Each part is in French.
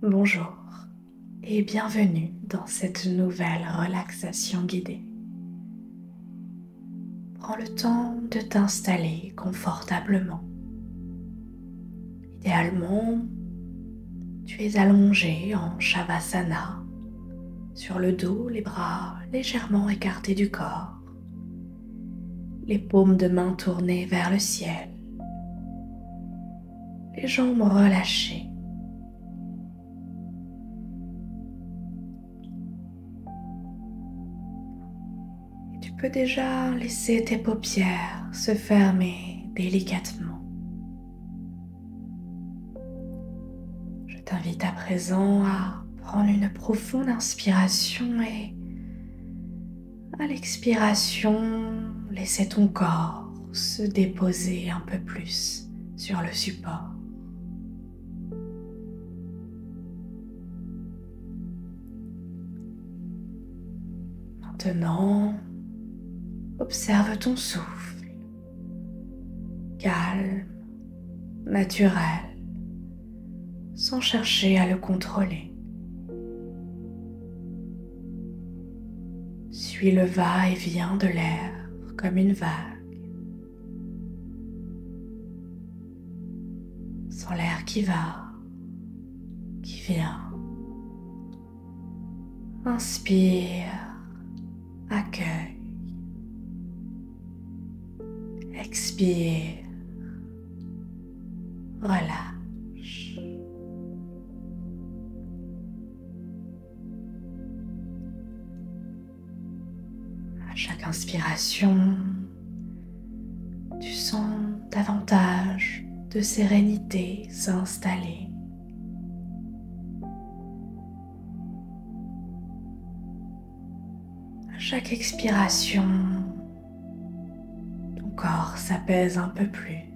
Bonjour et bienvenue dans cette nouvelle relaxation guidée. Prends le temps de t'installer confortablement. Idéalement, tu es allongé en Shavasana, sur le dos, les bras légèrement écartés du corps, les paumes de main tournées vers le ciel, les jambes relâchées. Tu peux déjà laisser tes paupières se fermer délicatement. Je t'invite à présent à prendre une profonde inspiration et à l'expiration, laisser ton corps se déposer un peu plus sur le support. Maintenant, observe ton souffle, calme, naturel, sans chercher à le contrôler. Suis le va-et-vient de l'air comme une vague. Sans l'air qui va, qui vient. Inspire, accueille. Expire, relâche. À chaque inspiration, tu sens davantage de sérénité s'installer. À chaque expiration, ton corps s'apaise un peu plus.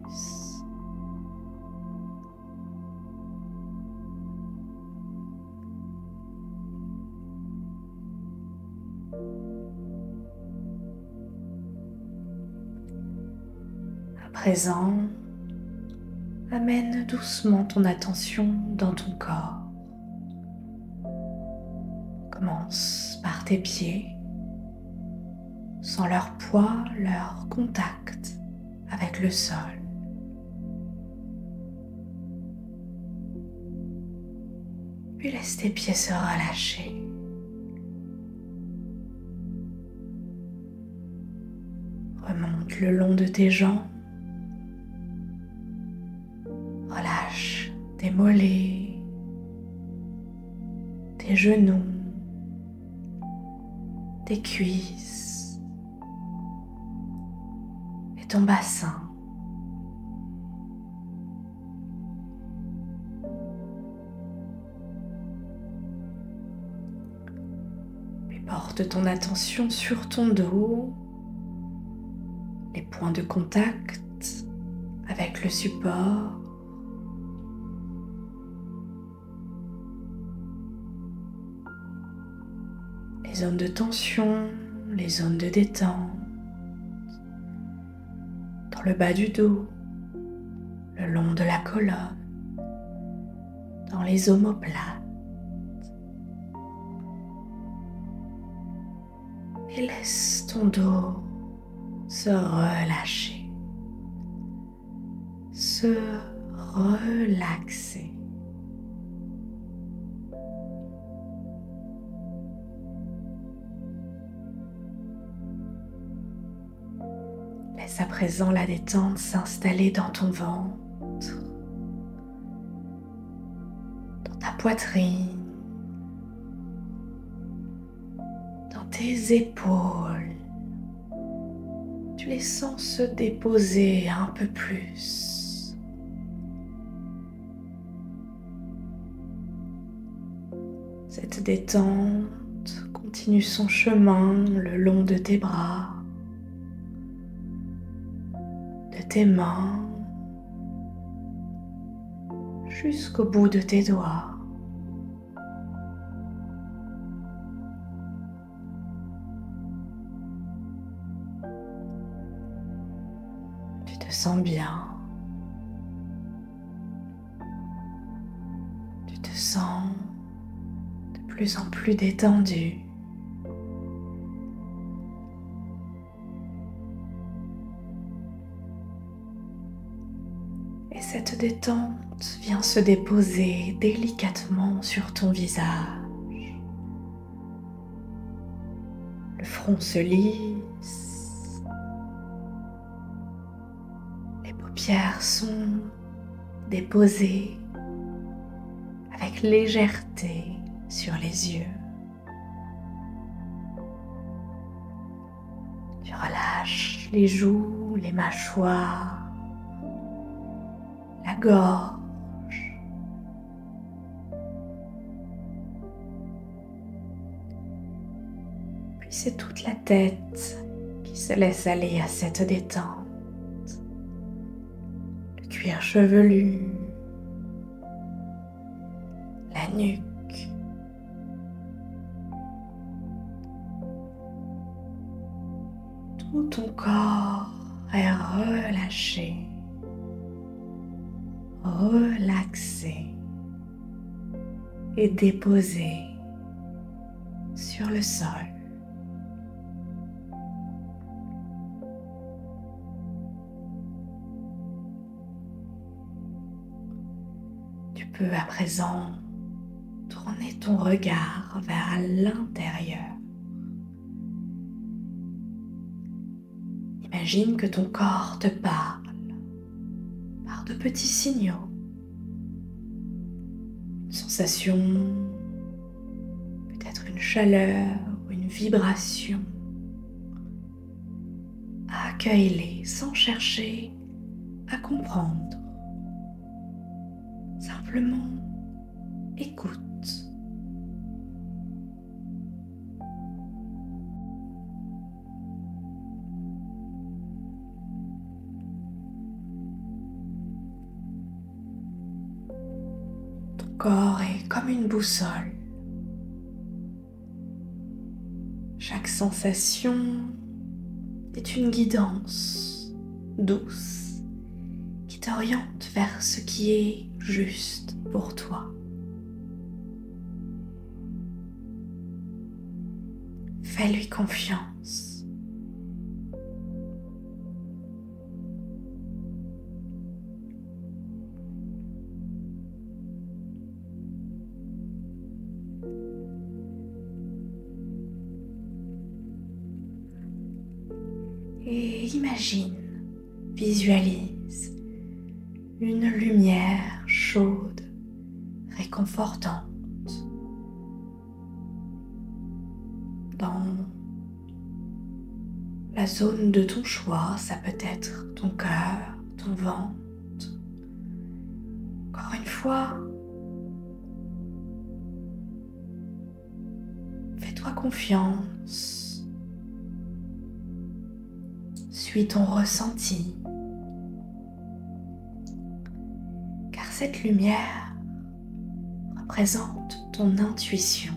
À présent, amène doucement ton attention dans ton corps. Commence par tes pieds, sans leur poids, leur contact avec le sol. Puis laisse tes pieds se relâcher. Remonte le long de tes jambes. Relâche tes mollets, tes genoux, tes cuisses et ton bassin. Puis porte ton attention sur ton dos, les points de contact avec le support. Les zones de tension, les zones de détente, dans le bas du dos, le long de la colonne, dans les omoplates. Et laisse ton dos se relâcher, se relaxer. Laisse à présent la détente s'installer dans ton ventre, dans ta poitrine, dans tes épaules. Tu les sens se déposer un peu plus. Cette détente continue son chemin le long de tes bras, de tes mains, jusqu'au bout de tes doigts. Tu te sens bien. Tu te sens de plus en plus détendu. Et cette détente vient se déposer délicatement sur ton visage. Le front se lisse. Les paupières sont déposées avec légèreté sur les yeux. Tu relâches les joues, les mâchoires, la gorge. Puis c'est toute la tête qui se laisse aller à cette détente. Le cuir chevelu, la nuque. Tout ton corps est relâché, relaxé et déposé sur le sol. Tu peux à présent tourner ton regard vers l'intérieur. Imagine que ton corps te parle par de petits signaux. Une sensation, peut-être une chaleur ou une vibration. Accueille-les sans chercher à comprendre. Simplement écoute. Ton corps est comme une boussole. Chaque sensation est une guidance douce qui t'oriente vers ce qui est juste pour toi. Fais-lui confiance. Et imagine, visualise une lumière chaude, réconfortante dans la zone de ton choix. Ça peut être ton cœur, ton ventre. Encore une fois, fais-toi confiance. Suis ton ressenti, car cette lumière représente ton intuition.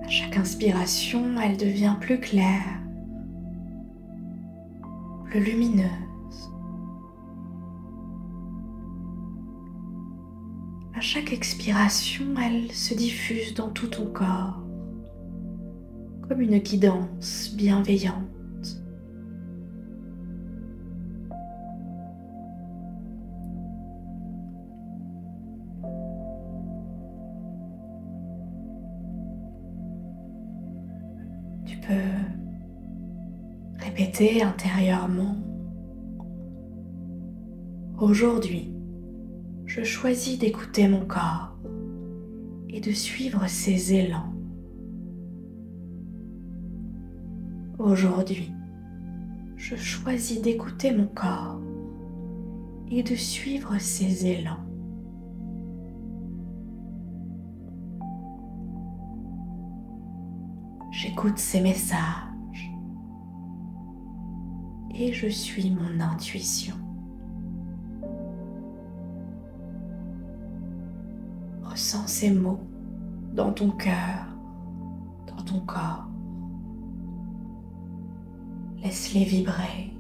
À chaque inspiration, elle devient plus claire, plus lumineuse. À chaque expiration, elle se diffuse dans tout ton corps, comme une guidance bienveillante. Tu peux répéter intérieurement: aujourd'hui, je choisis d'écouter mon corps et de suivre ses élans. Aujourd'hui, je choisis d'écouter mon corps et de suivre ses élans. J'écoute ses messages et je suis mon intuition. Ressens ces mots dans ton cœur, dans ton corps. Laisse-les vibrer.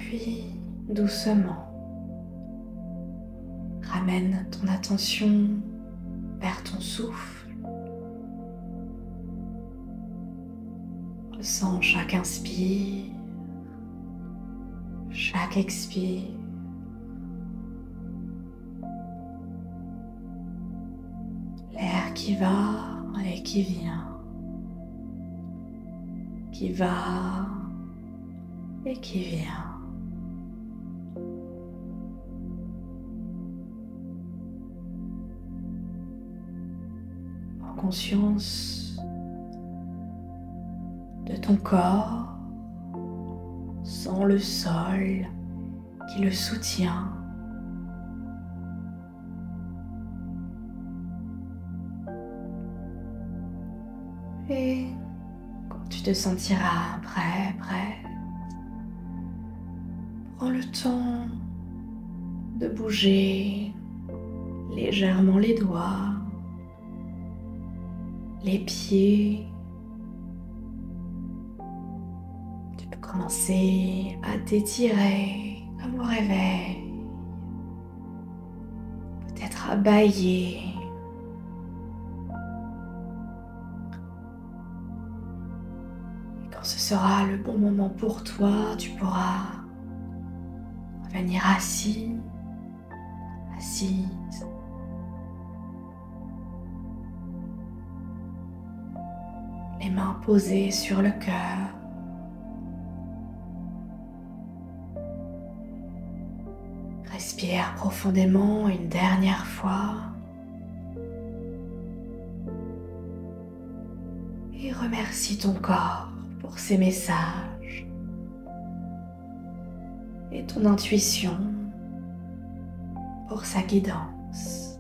Puis, doucement, ramène ton attention vers ton souffle. Ressens chaque inspire, chaque expire. L'air qui va et qui vient, qui va et qui vient. Prends conscience de ton corps sans le sol qui le soutient. Et quand tu te sentiras prêt, prends le temps de bouger légèrement les doigts, les pieds. Tu peux commencer à t'étirer comme au réveil, peut-être à bâiller. Quand ce sera le bon moment pour toi, tu pourras revenir assis, assise. Les mains posées sur le cœur. Respire profondément une dernière fois. Et remercie ton corps pour ses messages et ton intuition pour sa guidance.